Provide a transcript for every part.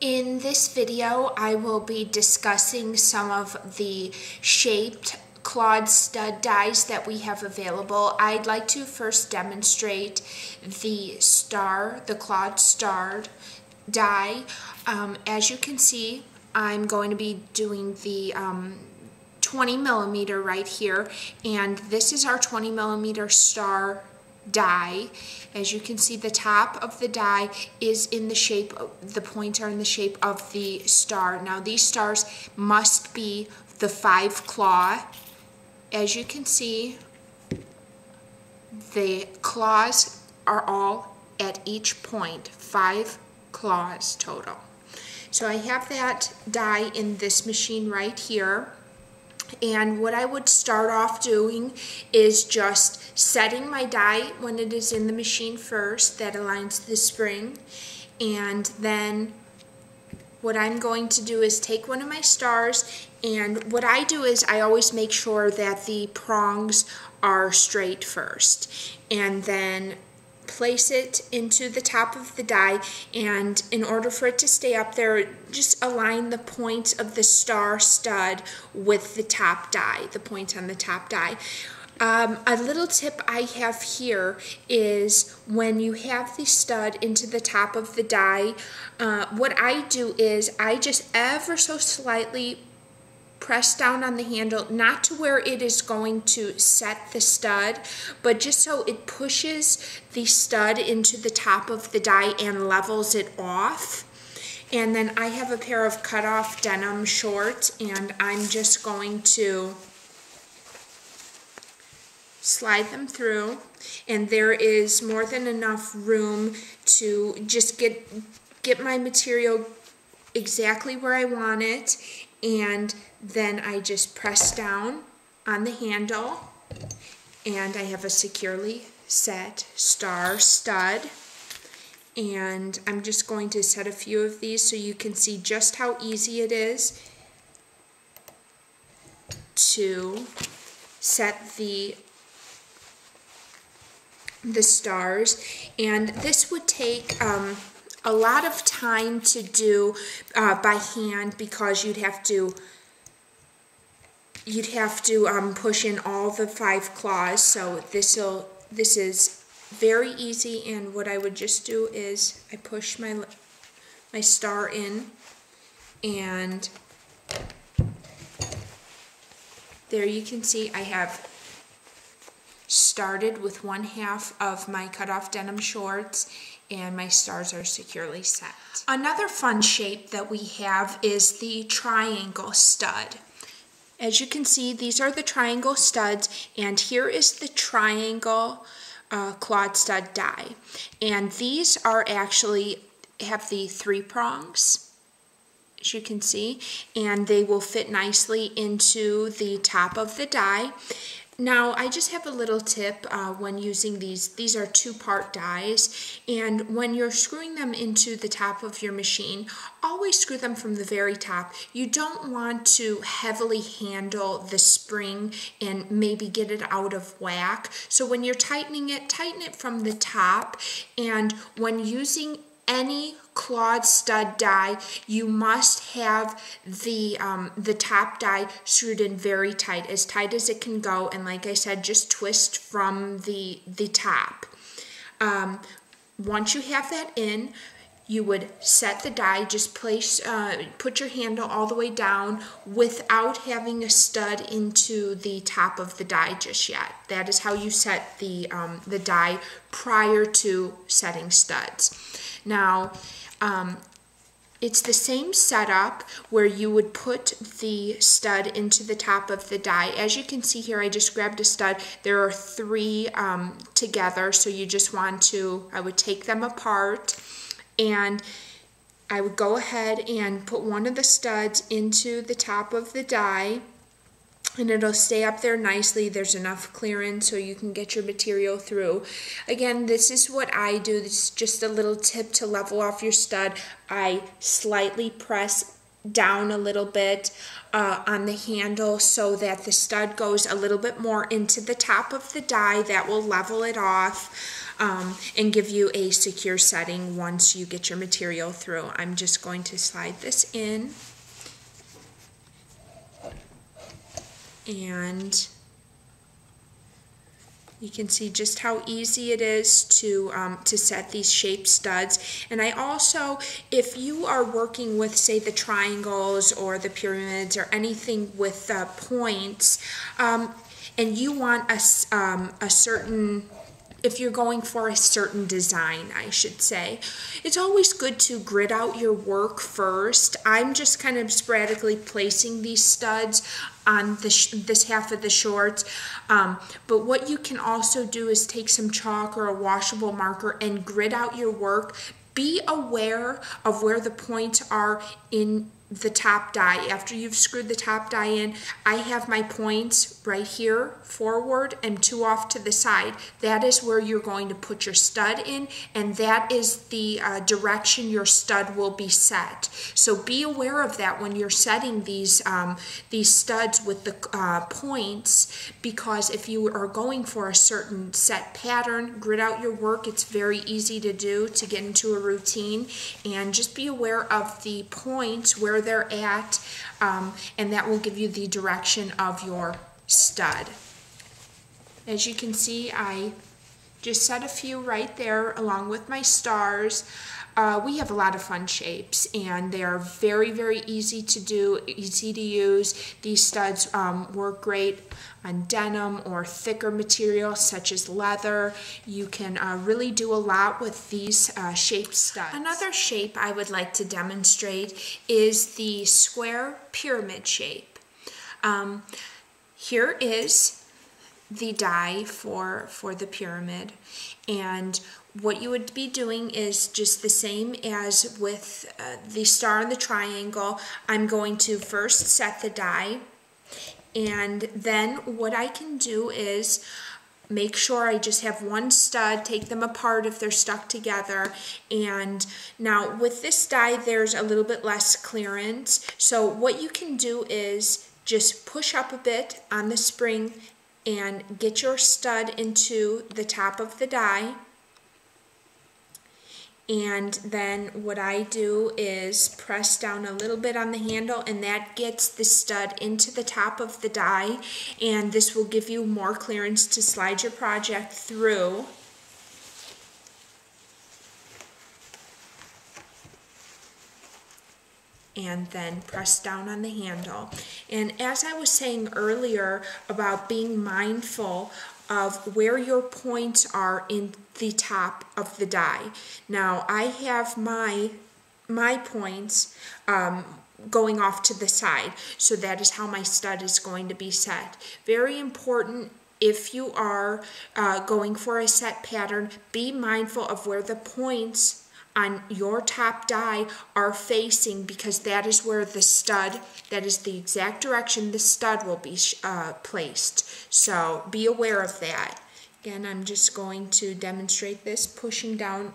In this video, I will be discussing some of the shaped clawed stud dies that we have available. I'd like to first demonstrate the clawed starred die. As you can see, I'm going to be doing the 20 millimeter right here, and this is our 20 millimeter star die. As you can see, the top of the die is in the shape, the points are in the shape of the star. Now these stars must be the 5 claw. As you can see, the claws are all at each point, 5 claws total. So I have that die in this machine right here. And what I would start off doing is just setting my die when it is in the machine first. That aligns the spring. And then what I'm going to do is take one of my stars, and what I do is I always make sure that the prongs are straight first, and then place it into the top of the die, and in order for it to stay up there, just align the points of the star stud with the top die, the points on the top die. A little tip I have here is when you have the stud into the top of the die, what I do is I just ever so slightly press down on the handle, not to where it is going to set the stud, but just so it pushes the stud into the top of the die and levels it off. And then I have a pair of cut-off denim shorts, and I'm just going to slide them through, and there is more than enough room to just get my material exactly where I want it. And then I just press down on the handle, and I have a securely set star stud. And I'm just going to set a few of these so you can see just how easy it is to set the stars. And this would take a lot of time to do by hand, because you'd have to push in all the 5 claws. So this is very easy, and what I would just do is I push my star in, and there you can see I have started with 1/2 of my cut-off denim shorts, and my stars are securely set. Another fun shape that we have is the triangle stud. As you can see, these are the triangle studs, and here is the triangle clawed stud die. And these are actually have the 3 prongs, as you can see, and they will fit nicely into the top of the die. Now, I just have a little tip when using these. These are 2-part dies, and when you're screwing them into the top of your machine, always screw them from the very top. You don't want to heavily handle the spring and maybe get it out of whack. So when you're tightening it, tighten it from the top, and when using any clawed stud die, you must have the top die screwed in very tight as it can go, and like I said, just twist from the top. Once you have that in, you would set the die, just put your handle all the way down without having a stud into the top of the die just yet. That is how you set the die prior to setting studs. Now, it's the same setup where you would put the stud into the top of the die. As you can see here, I just grabbed a stud. There are 3 together, so you just want to, I would take them apart, and I would go ahead and put one of the studs into the top of the die, and it'll stay up there nicely. There's enough clearance so you can get your material through. Again, this is what I do. This is just a little tip to level off your stud. I slightly press down a little bit on the handle so that the stud goes a little bit more into the top of the die. That will level it off. and give you a secure setting once you get your material through. I'm just going to slide this in, and you can see just how easy it is to set these shape studs. And I also, if you are working with, say, the triangles or the pyramids or anything with points, and you want a certain, if you're going for a certain design, I should say, it's always good to grid out your work first. I'm just kind of sporadically placing these studs on this half of the shorts, but what you can also do is take some chalk or a washable marker and grid out your work. Be aware of where the points are in the top die. After you've screwed the top die in, I have my points right here forward and 2 off to the side. That is where you're going to put your stud in, and that is the direction your stud will be set. So be aware of that when you're setting these studs with the points, because if you are going for a certain set pattern, grid out your work. It's very easy to do, to get into a routine, and just be aware of the points where they're at, and that will give you the direction of your stud. As you can see, I just set a few right there along with my stars. We have a lot of fun shapes, and they are very, very easy to do, easy to use. These studs work great on denim or thicker material such as leather. You can really do a lot with these shape studs. Another shape I would like to demonstrate is the square pyramid shape. Here is the die for the pyramid, and what you would be doing is just the same as with the star and the triangle. I'm going to first set the die, and then what I can do is make sure I just have one stud, take them apart if they're stuck together. And now with this die, there's a little bit less clearance. So what you can do is just push up a bit on the spring and get your stud into the top of the die. And then what I do is press down a little bit on the handle, and that gets the stud into the top of the die, and this will give you more clearance to slide your project through. And then press down on the handle. And as I was saying earlier about being mindful of where your points are in the top of the die. Now I have my points going off to the side, so that is how my stud is going to be set. Very important. If you are going for a set pattern, be mindful of where the points on your top die are facing, because that is where the stud, that is the exact direction the stud will be placed. So be aware of that. Again, I'm just going to demonstrate this, pushing down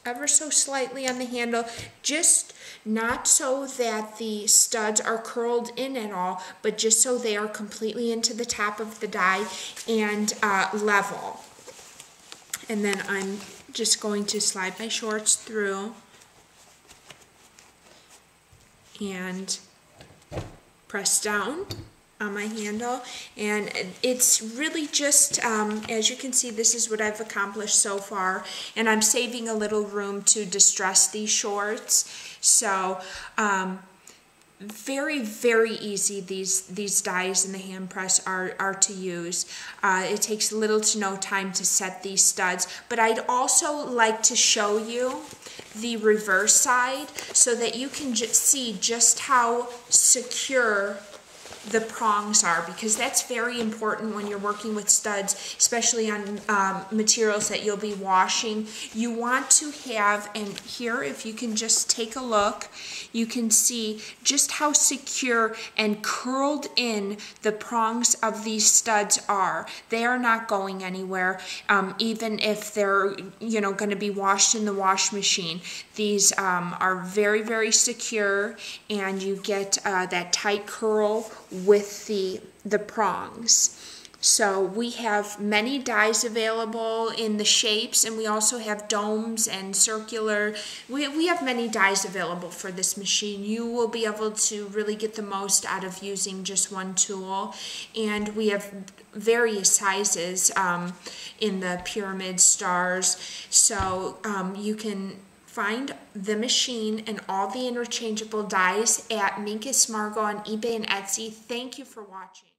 ever so slightly on the handle, just not so that the studs are curled in at all, but just so they are completely into the top of the die and level. And then I'm just going to slide my shorts through and press down on my handle, and it's really just as you can see, this is what I've accomplished so far, and I'm saving a little room to distress these shorts. So very, very easy. These dies in the hand press are to use. It takes little to no time to set these studs, but I'd also like to show you the reverse side so that you can see just how secure the prongs are, because that's very important when you're working with studs, especially on materials that you'll be washing. You want to have, and here if you can just take a look, you can see just how secure and curled in the prongs of these studs are. They are not going anywhere, even if they're going to be washed in the wash machine. These are very, very secure, and you get that tight curl with the prongs. So we have many dies available in the shapes, and we also have domes and circular. We have many dies available for this machine. You will be able to really get the most out of using just one tool. And we have various sizes in the pyramid stars. So you can find the machine and all the interchangeable dies at Minkus, Margo on eBay and Etsy. Thank you for watching.